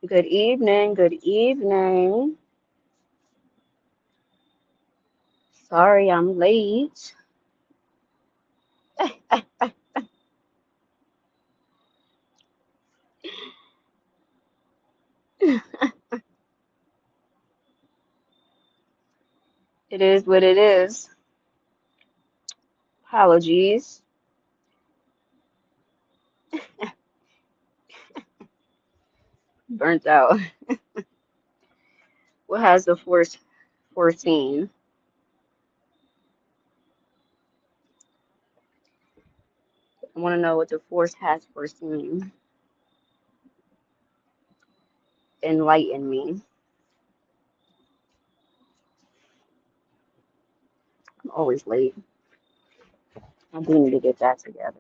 Good evening. Good evening. Sorry I'm late. It is what it is. Apologies. Burnt out. What has the force foreseen? I want to know what the force has foreseen. Enlighten me. I'm always late. I do need to get that together.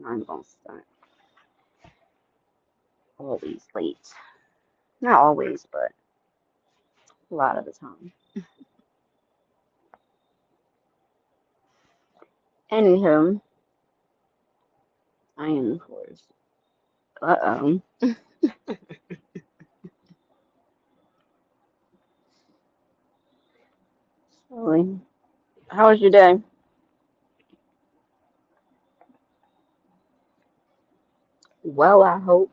I'm gonna start always late. Not always, but a lot of the time. Anywho, I am the force. Uh-oh. Sorry. How was your day? Well, I hope.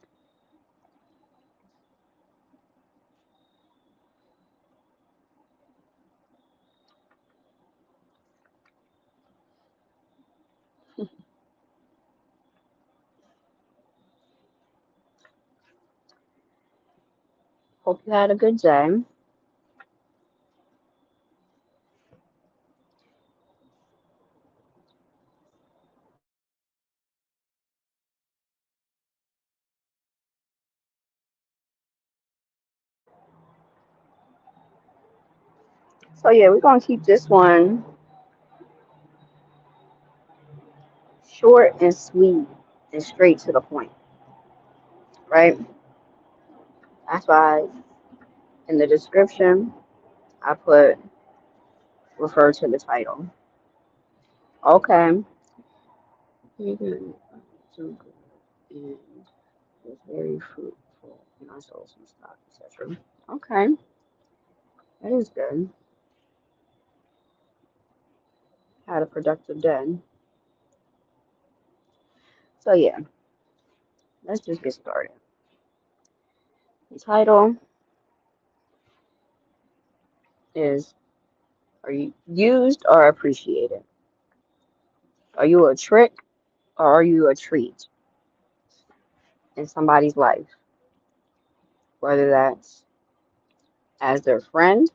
Hope you had a good day. So yeah, we're gonna keep this one short and sweet and straight to the point, right? That's why in the description I put refer to the title. Okay. Mhm. So good. And it's very fruitful in our souls and stuff, etc. Okay, that is good. Had a productive day. So yeah, let's just get started. The title is Are you used or appreciated? Are you a trick or are you a treat in somebody's life? Whether that's as their friend,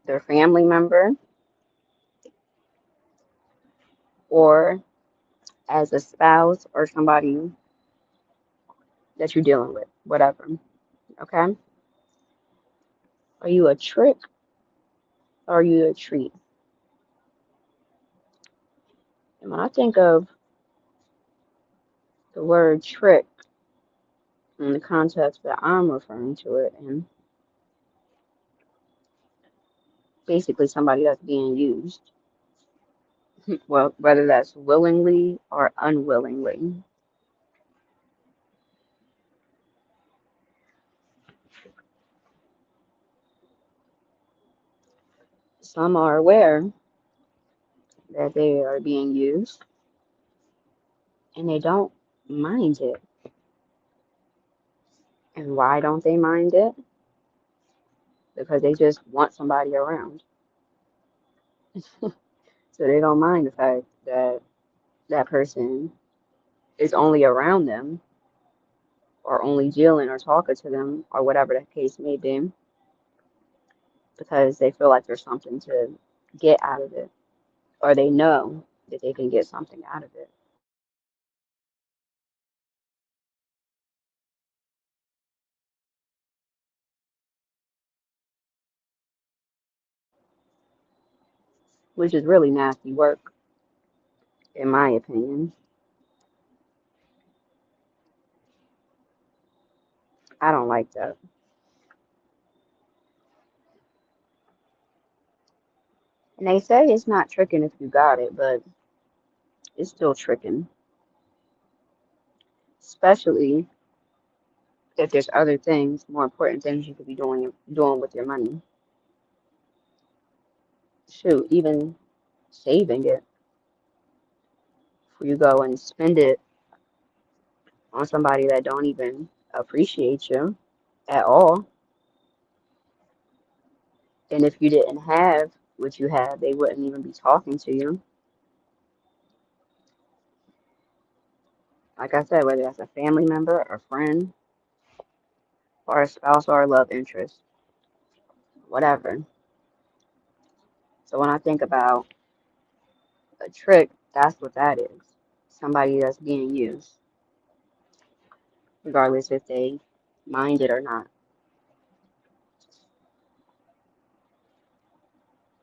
their family member, or as a spouse or somebody that you're dealing with, whatever. Okay? Are you a trick or are you a treat? And when I think of the word trick in the context that I'm referring to it in, basically somebody that's being used. Well, whether that's willingly or unwillingly. Some are aware that they are being used and they don't mind it. And why don't they mind it? Because they just want somebody around. So they don't mind the fact that that person is only around them or only dealing or talking to them or whatever the case may be because they feel like there's something to get out of it or they know that they can get something out of it. Which is really nasty work, in my opinion. I don't like that. And they say it's not tricking if you got it, but it's still tricking, especially if there's other things, more important things you could be doing with your money. Shoot, even saving it before you go and spend it on somebody that don't even appreciate you at all. And if you didn't have what you have, they wouldn't even be talking to you. Like I said, whether that's a family member, a friend, or a spouse or a love interest, whatever. So when I think about a trick, that's what that is. Somebody that's being used, regardless if they mind it or not.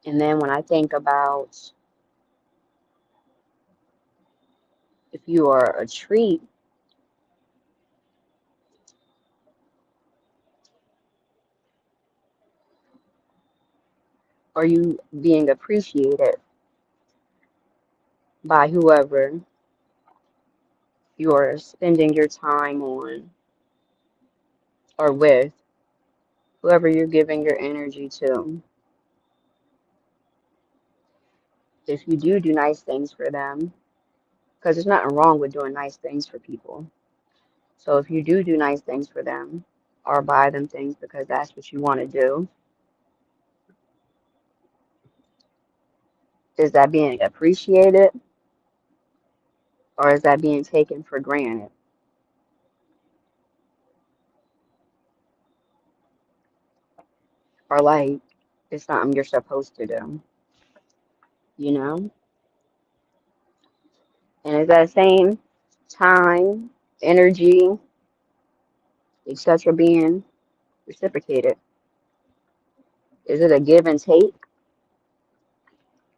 And then when I think about if you are a treat, are you being appreciated by whoever you're spending your time on or with, whoever you're giving your energy to? If you do nice things for them, because there's nothing wrong with doing nice things for people. So if you do nice things for them or buy them things because that's what you want to do, is that being appreciated or is that being taken for granted? Or like it's something you're supposed to do, you know? And is that same time, energy, etc. being reciprocated? Is it a give and take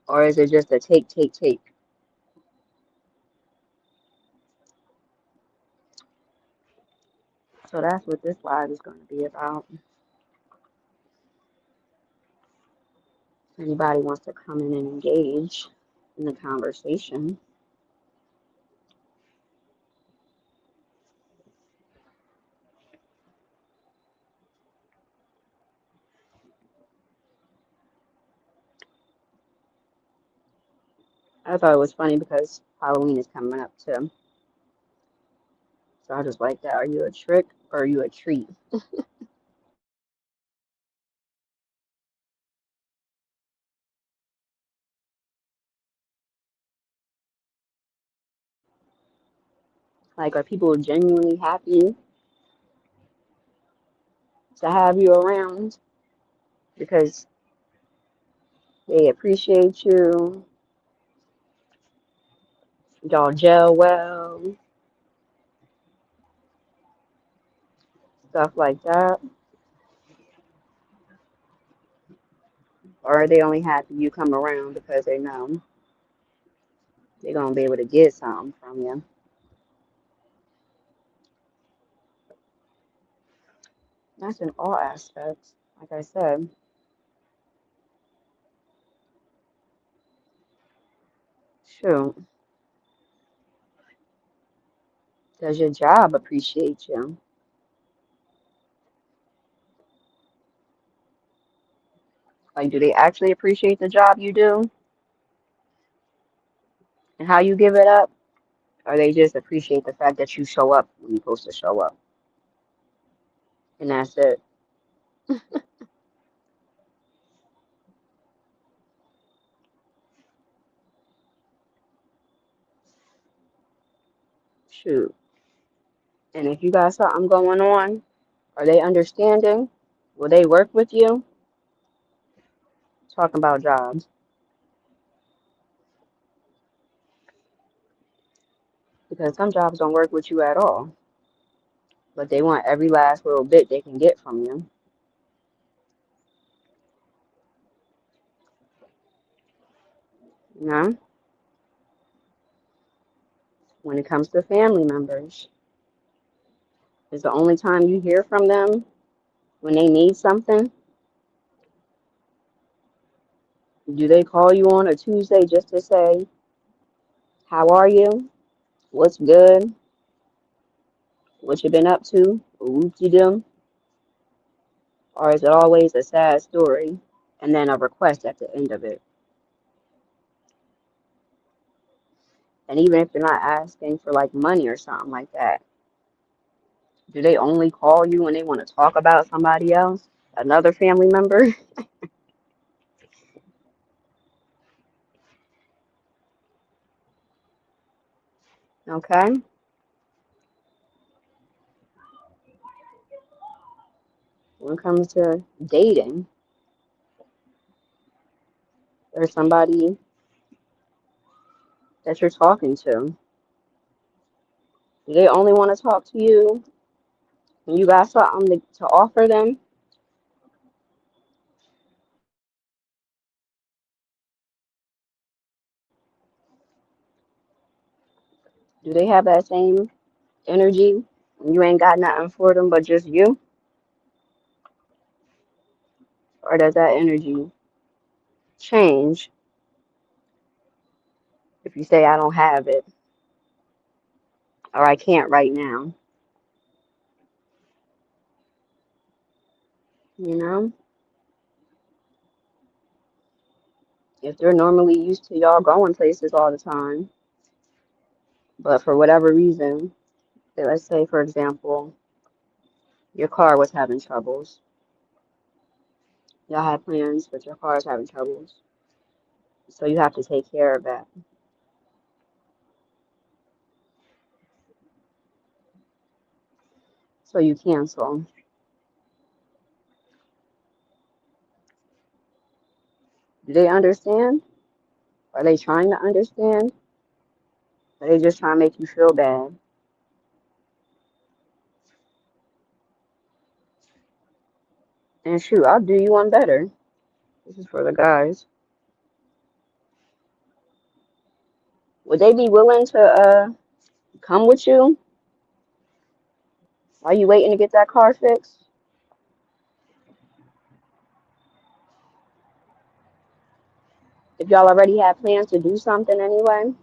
or is it just a take, take, take? So that's what this live is going to be about. If anybody wants to come in and engage in the conversation. I thought it was funny because Halloween is coming up too. So I just like that. Are you a trick or are you a treat? Like, are people genuinely happy to have you around because they appreciate you, y'all gel well, stuff like that? Or are they only happy you come around because they know they're going to be able to get something from you? That's in all aspects. Like I said, shoot, does your job appreciate you? Like, do they actually appreciate the job you do and how you give it up? Or they just appreciate the fact that you show up when you're supposed to show up? And that's it. Shoot. And if you got something going on, are they understanding? Will they work with you? Talking about jobs. Because some jobs don't work with you at all. But they want every last little bit they can get from you. You know? When it comes to family members, is the only time you hear from them when they need something? Do they call you on a Tuesday just to say, how are you? What's good? What you been up to? whoop-de-doo, or is it always a sad story and then a request at the end of it? And even if they're not asking for like money or something like that, do they only call you when they want to talk about somebody else, another family member? Okay. When it comes to dating, there's somebody that you're talking to. Do they only want to talk to you when you got something to offer them? Do they have that same energy and you ain't got nothing for them but just you? Or does that energy change if you say, I don't have it or I can't right now? You know, if they're normally used to y'all going places all the time, but for whatever reason, let's say, for example, your car was having troubles. Y'all had plans, but your car is having troubles. So you have to take care of that. So you cancel. Do they understand? Are they trying to understand? Are they just trying to make you feel bad? And shoot, I'll do you one better. This is for the guys. Would they be willing to come with you while you waiting to get that car fixed? If y'all already had plans to do something anyway,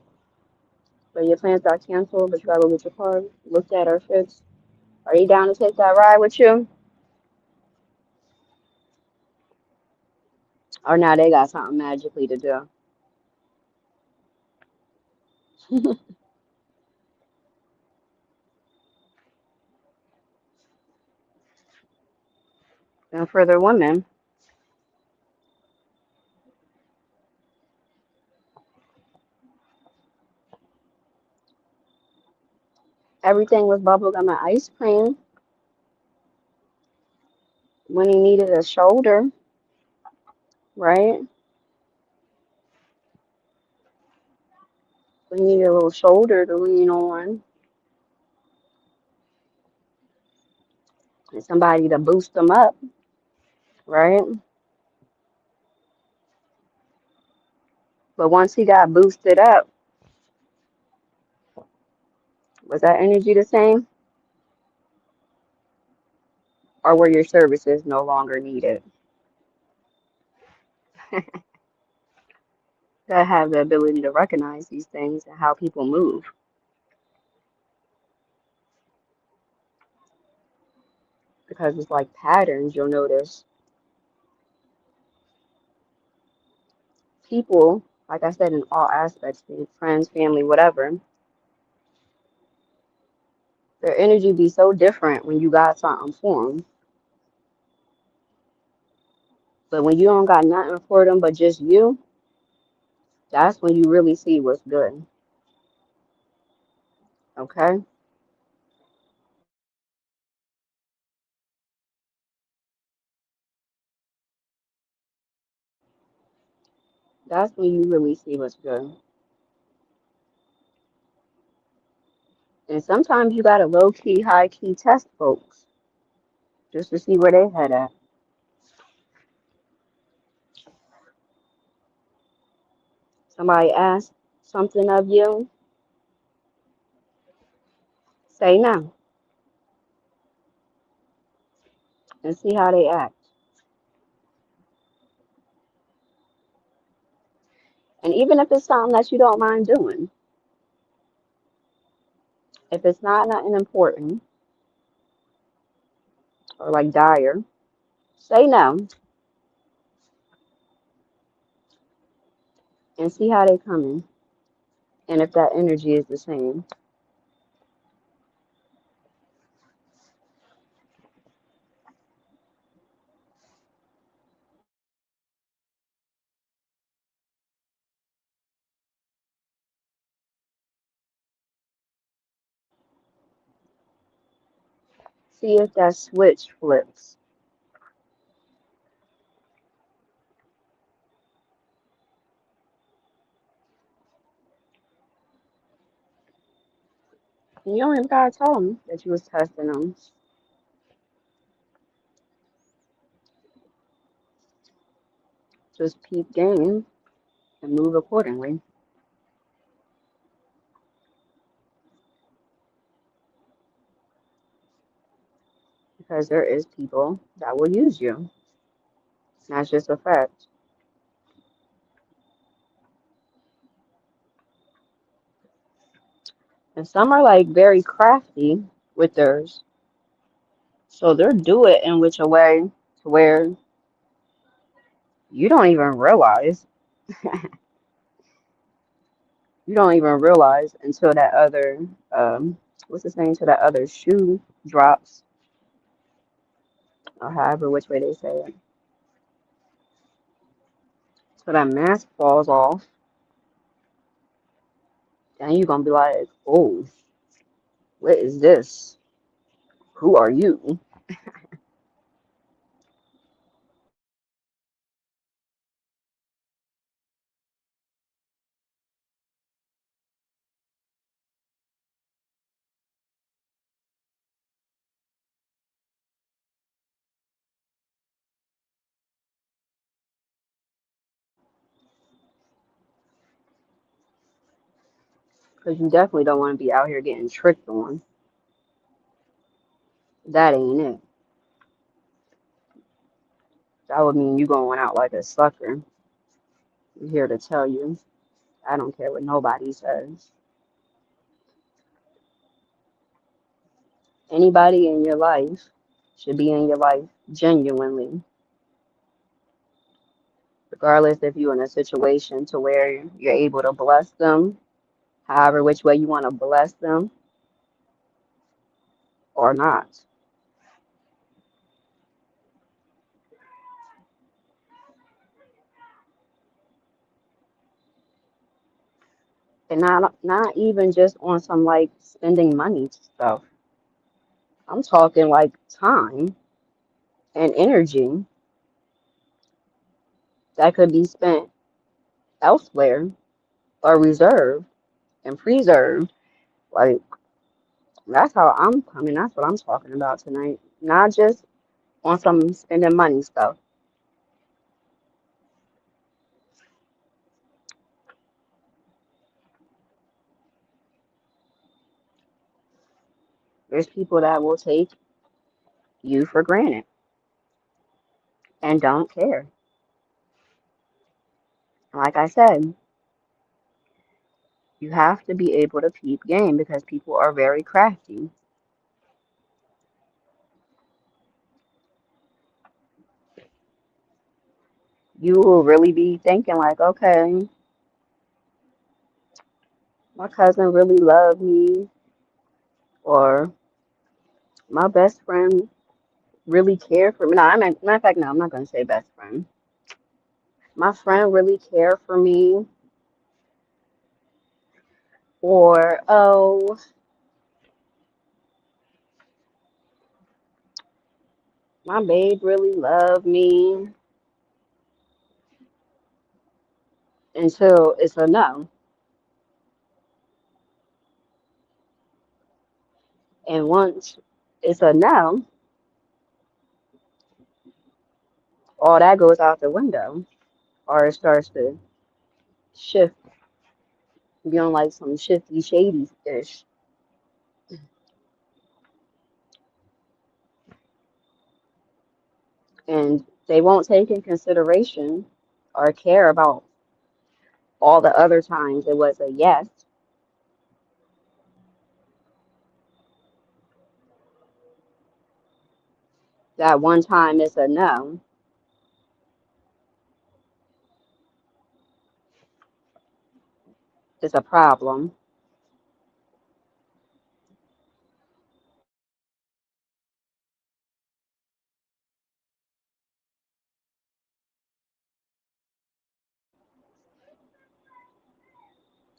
but your plans got canceled, but you gotta go get your car looked at or fixed, are you down to take that ride with you? Or now they got something magically to do? And for the women, everything was bubblegum and ice cream when he needed a shoulder, right? When he needed a little shoulder to lean on and somebody to boost him up, right? But once he got boosted up, was that energy the same? Or were your services no longer needed? That have the ability to recognize these things and how people move. Because it's like patterns, you'll notice people, like I said, in all aspects, be it friends, family, whatever, their energy be so different when you got something for them. But when you don't got nothing for them but just you, that's when you really see what's good. Okay? That's when you really see what's good. And sometimes you gotta low key, high key test folks just to see where they head at. Somebody asks something of you, say no and see how they act. And even if it's something that you don't mind doing, if it's not nothing important, or like dire, say no and see how they coming and if that energy is the same. See if that switch flips. And you don't even gotta tell them that you was testing them. Just peep game and move accordingly because there is people that will use you. That's just a fact. And some are like very crafty with theirs. So they'll do it in which a way to where you don't even realize. You don't even realize until that other what's the saying, until that other shoe drops, or however which way they say it. So that mask falls off, and you're gonna be like, oh, what is this? Who are you? Because you definitely don't want to be out here getting tricked on. That ain't it. That would mean you going out like a sucker. I'm here to tell you. I don't care what nobody says. Anybody in your life should be in your life genuinely, regardless if you're in a situation to where you're able to bless them, however which way you want to bless them or not. And not even just on some like spending money stuff. I'm talking like time and energy that could be spent elsewhere or reserved and preserved. Like that's how I'm coming. That's what I'm talking about tonight. Not just on some spending money stuff. There's people that will take you for granted and don't care. Like I said, you have to be able to peep game because people are very crafty. You will really be thinking like, okay, my cousin really loved me, or my best friend really cared for me. No, matter of fact, no, I'm not gonna say best friend. My friend really cared for me, or oh, my babe really loved me, until it's a no. And once it's a no, all that goes out the window, or it starts to shift, be on like some shifty, shady ish. And they won't take in consideration or care about all the other times it was a yes. That one time it's a no, it's a problem.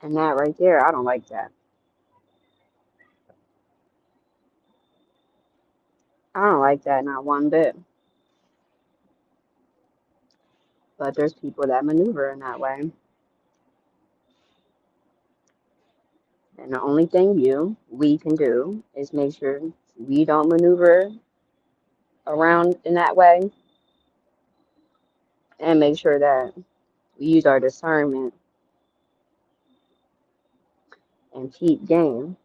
And that right there, I don't like that. I don't like that not one bit. But there's people that maneuver in that way. And the only thing we can do is make sure we don't maneuver around in that way and make sure that we use our discernment and keep game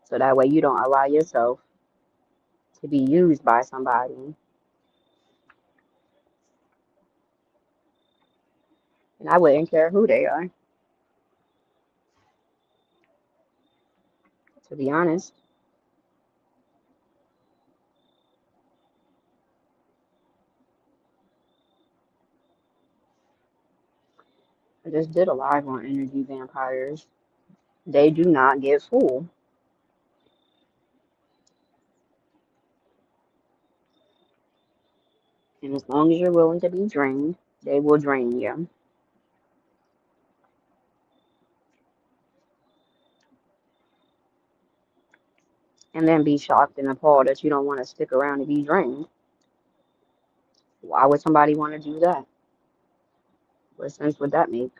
so that way you don't allow yourself to be used by somebody. And I wouldn't care who they are, to be honest. I just did a live on energy vampires. They do not get full. And as long as you're willing to be drained, they will drain you. And then be shocked and appalled that you don't want to stick around to be drained. Why would somebody want to do that? What sense would that make?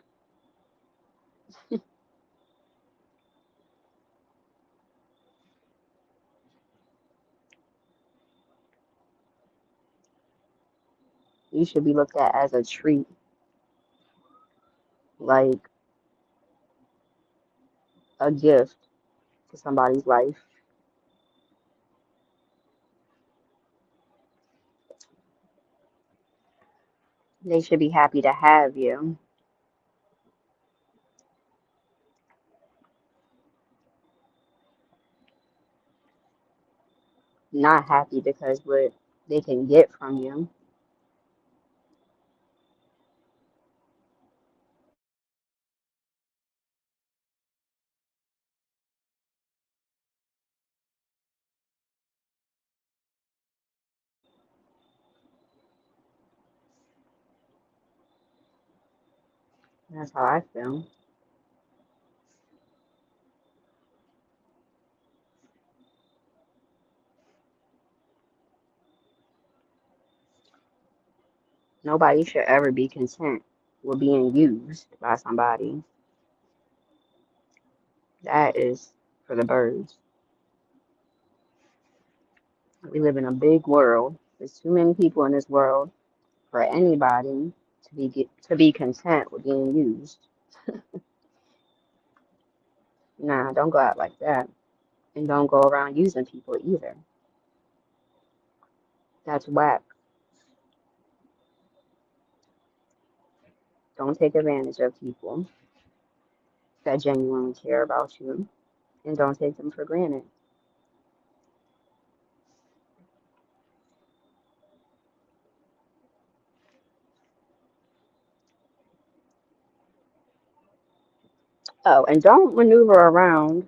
You should be looked at as a treat, like a gift to somebody's life. They should be happy to have you, not happy because what they can get from you. That's how I feel. Nobody should ever be content with being used by somebody. That is for the birds. We live in a big world. There's too many people in this world for anybody to be content with being used. Nah, don't go out like that. And don't go around using people either. That's whack. Don't take advantage of people that genuinely care about you and don't take them for granted. Oh, and don't maneuver around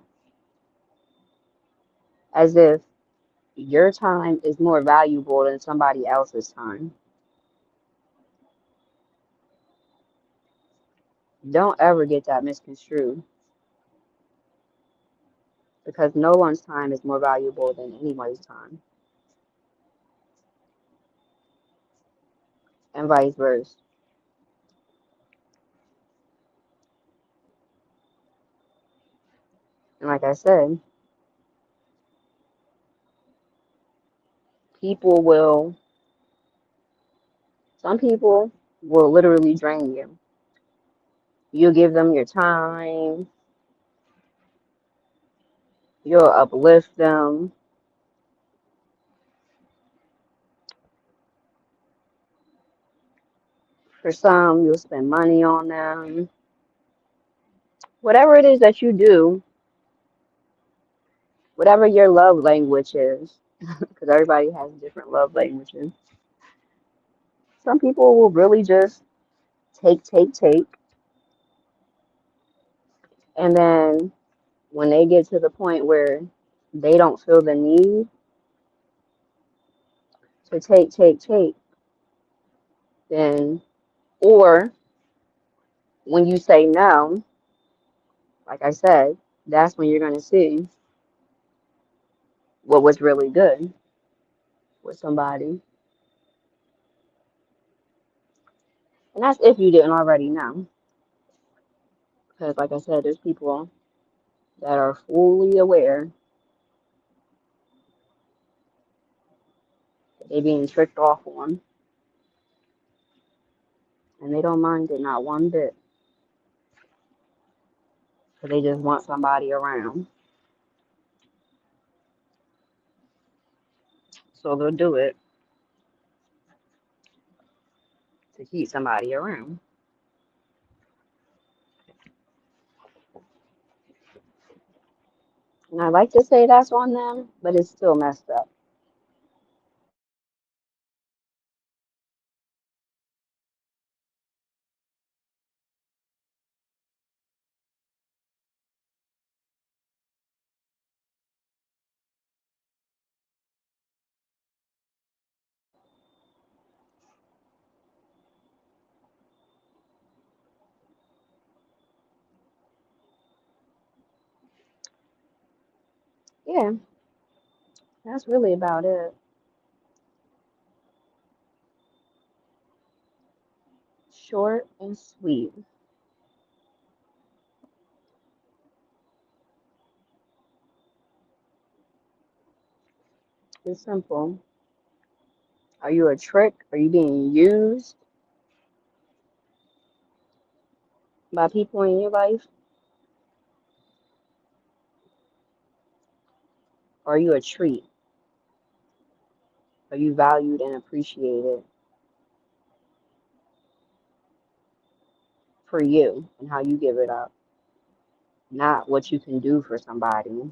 as if your time is more valuable than somebody else's time. Don't ever get that misconstrued because no one's time is more valuable than anyone's time, and vice versa. And like I said, people will, some people will literally drain you. You'll give them your time, you'll uplift them. For some, you'll spend money on them. Whatever it is that you do, whatever your love language is, because everybody has different love languages. Some people will really just take, and then when they get to the point where they don't feel the need to take, then, or when you say no, like I said, that's when you're going to see what was really good with somebody. And that's if you didn't already know. Because, like I said, there's people that are fully aware that they're being tricked off on, and they don't mind it not one bit. Because they just want somebody around. So they'll do it to keep somebody around. And I like to say that's on them, but it's still messed up. Yeah, that's really about it. Short and sweet. It's simple. Are you a trick? Are you being used by people in your life? Are you a treat? Are you valued and appreciated for you and how you give it up, not what you can do for somebody?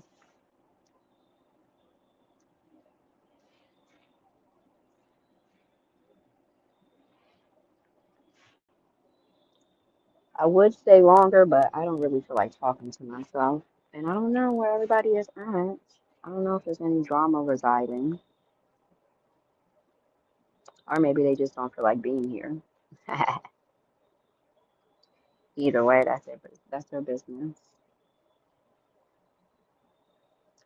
I would stay longer, but I don't really feel like talking to myself. And I don't know where everybody is at. I don't know if there's any drama residing, or maybe they just don't feel like being here. Either way, that's their business.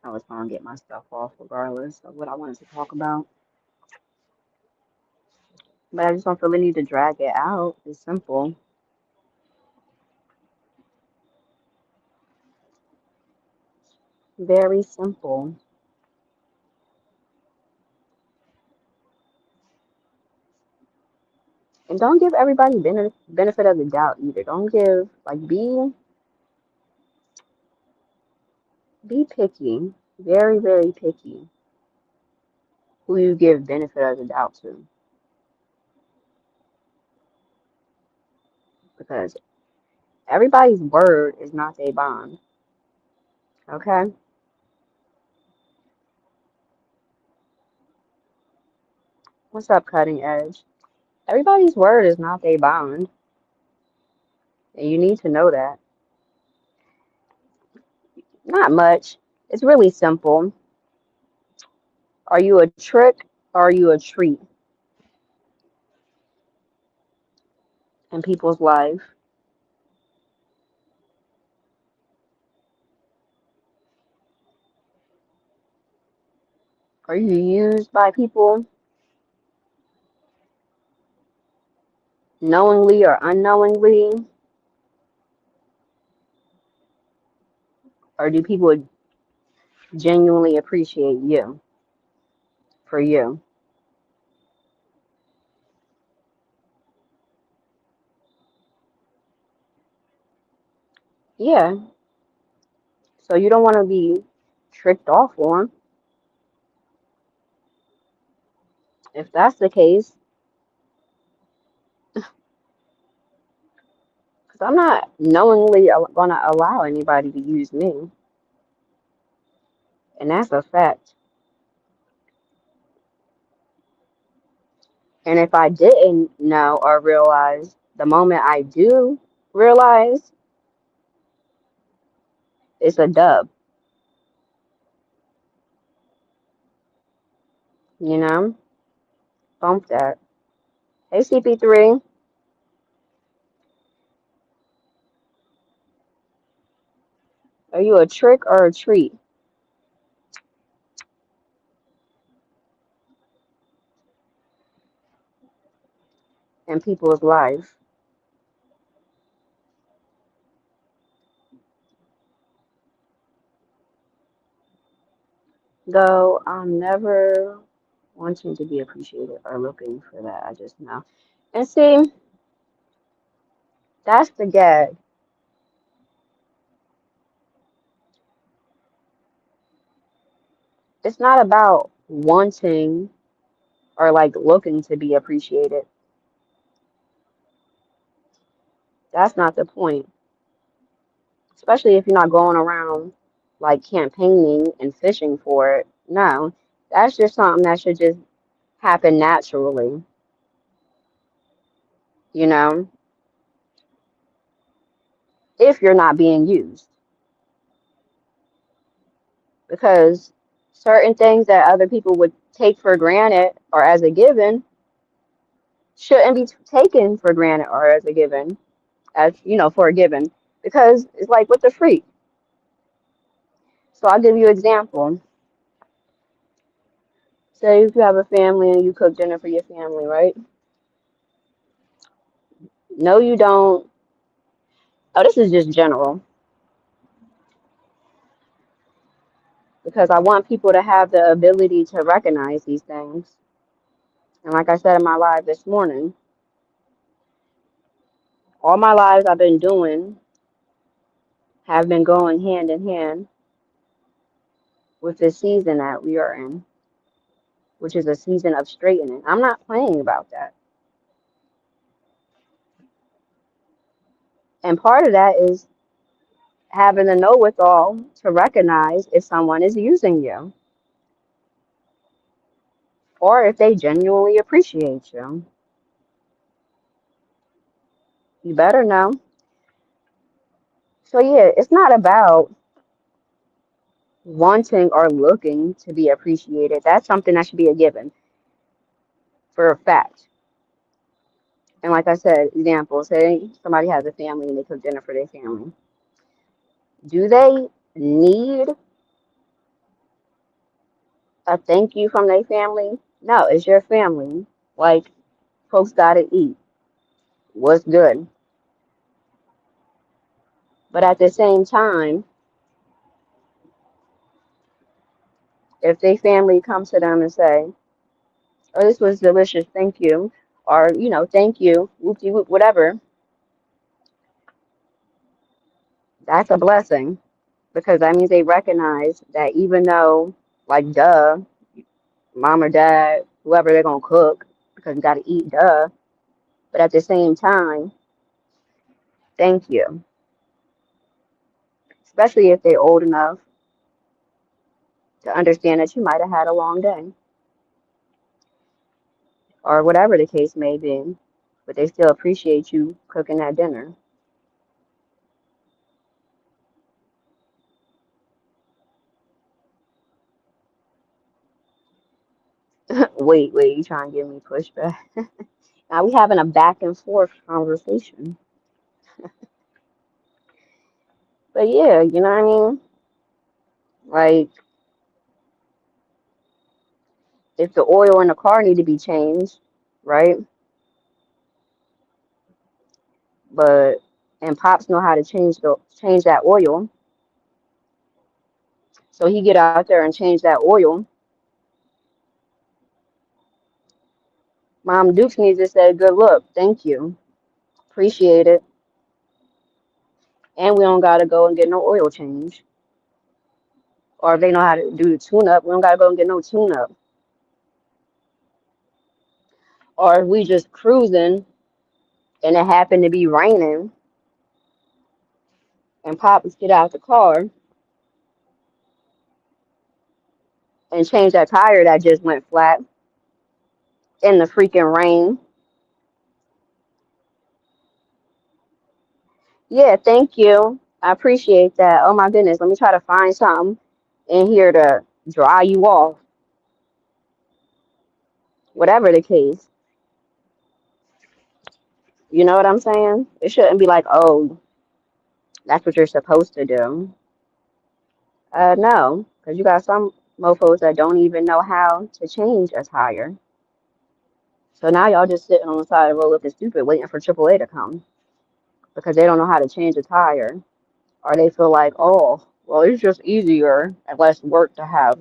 I was gonna get my stuff off regardless of what I wanted to talk about. But I just don't feel the need to drag it out. It's simple. Very simple. And don't give everybody benefit of the doubt either. Don't give like be picky. Very, very picky who you give benefit of the doubt to. Because everybody's word is not their bond. Okay? What's up, cutting edge? Everybody's word is not their bond. And you need to know that. Not much. It's really simple. Are you a trick or are you a treat in people's life? Are you used by people knowingly or unknowingly? Or do people genuinely appreciate you for you? Yeah. So you don't want to be tricked off on. If that's the case, because I'm not knowingly going to allow anybody to use me. And that's a fact. And if I didn't know or realize, the moment I do realize, it's a dub, you know? Bump that. Hey, CP3, are you a trick or a treat in people's life? Though I'm never wanting to be appreciated or looking for that. I just know. And see, that's the gag. It's not about wanting or like looking to be appreciated. That's not the point. Especially if you're not going around like campaigning and fishing for it. No, that's just something that should just happen naturally, you know, if you're not being used. Because certain things that other people would take for granted or as a given shouldn't be taken for granted or as a given, as you know, for a given. Because it's like what the freak. So I'll give you an example. Say if you have a family and you cook dinner for your family, right? No, you don't. Oh, this is just general because I want people to have the ability to recognize these things. And like I said in my live this morning, all my lives I've been doing have been going hand in hand with the season that we are in, which is a season of straightening. I'm not playing about that. And part of that is having the know with all to recognize if someone is using you or if they genuinely appreciate you. You better know. So, yeah, it's not about wanting or looking to be appreciated. That's something that should be a given for a fact. And like I said, example, say somebody has a family and they cook dinner for their family. Do they need a thank you from their family? No, it's your family. Like, folks gotta eat. What's good? But at the same time, if their family comes to them and say, oh, this was delicious, thank you, or, you know, thank you, whoopty whoop, whatever, that's a blessing because that means they recognize that even though, like, duh, mom or dad, whoever they're gonna cook because you gotta eat, duh. But at the same time, thank you, especially if they're old enough to understand that you might have had a long day or whatever the case may be, but they still appreciate you cooking that dinner. Wait, you trying to give me pushback? Now we having a back and forth conversation. But yeah, you know what I mean? Like if the oil in the car need to be changed, right? But and Pops know how to change that oil. So he get out there and change that oil. Mom Dukes needs to say, good look, thank you. Appreciate it. And we don't gotta go and get no oil change. Or if they know how to do the tune up, we don't gotta go and get no tune up. Or if we just cruising and it happened to be raining and Pops get out the car and change that tire that just went flat, in the freaking rain. Yeah, thank you. I appreciate that. Oh my goodness, let me try to find something in here to dry you off, whatever the case. You know what I'm saying? It shouldn't be like, oh, that's what you're supposed to do. No, because you got some mofos that don't even know how to change a tire. So now y'all just sitting on the side of the road looking stupid, waiting for AAA to come because they don't know how to change a tire, or they feel like, oh, well, it's just easier and less work to have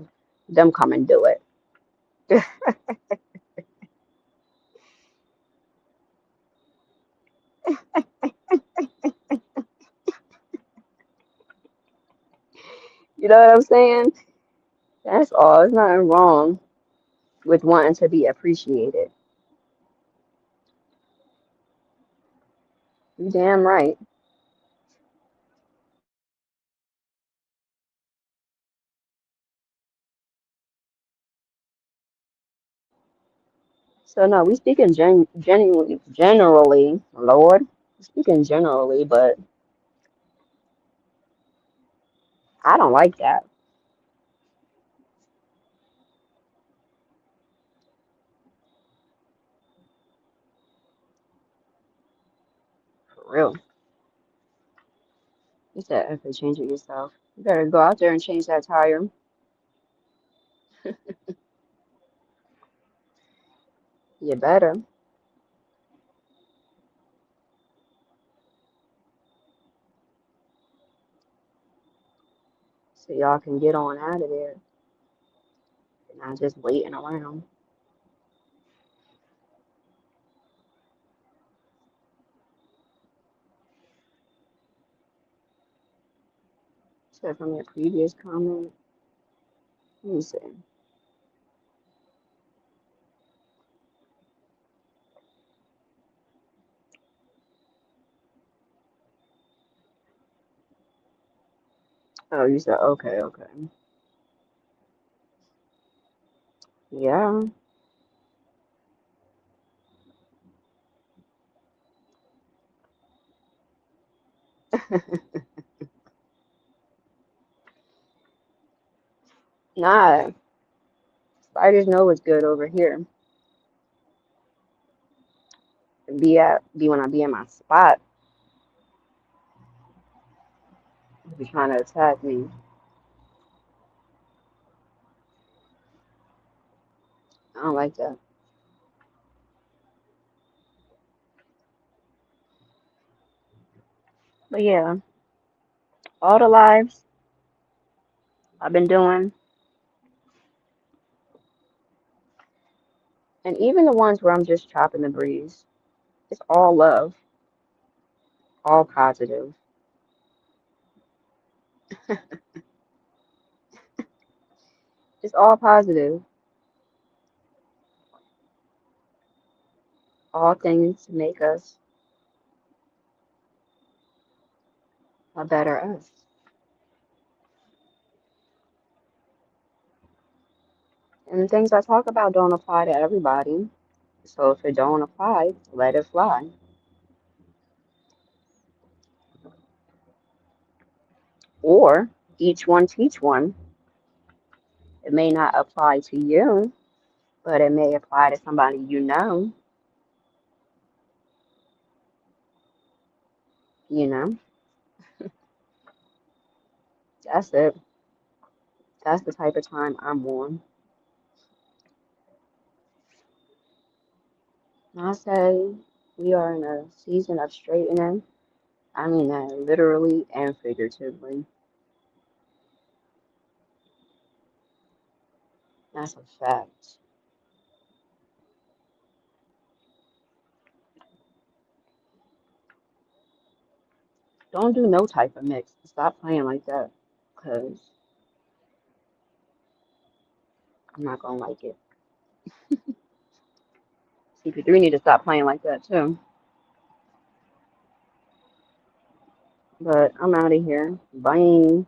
them come and do it. You know what I'm saying? That's all. There's nothing wrong with wanting to be appreciated. You damn right. So no, we speaking generally, Lord, we speaking generally, but I don't like that for real. You said if you change it yourself, you better go out there and change that tire. You better, so y'all can get on out of there and not just waiting around. So from your previous comment, let me see. Oh, you said okay, okay. Yeah. Nah, spiders know what's good over here. Be when I be in my spot, be trying to attack me. I don't like that. But yeah, all the lives I've been doing, and even the ones where I'm just chopping the breeze, it's all love, all positive. It's all positive. All things to make us a better us. And the things I talk about don't apply to everybody. So if it don't apply, let it fly. Or each one teach one. It may not apply to you, but it may apply to somebody you know. You know, that's it. That's the type of time I'm on. When I say we are in a season of straightening, I mean that literally and figuratively. That's a fact. Don't do no type of mix. Stop playing like that, because I'm not gonna like it. CP3 need to stop playing like that too. But I'm out of here. Bye.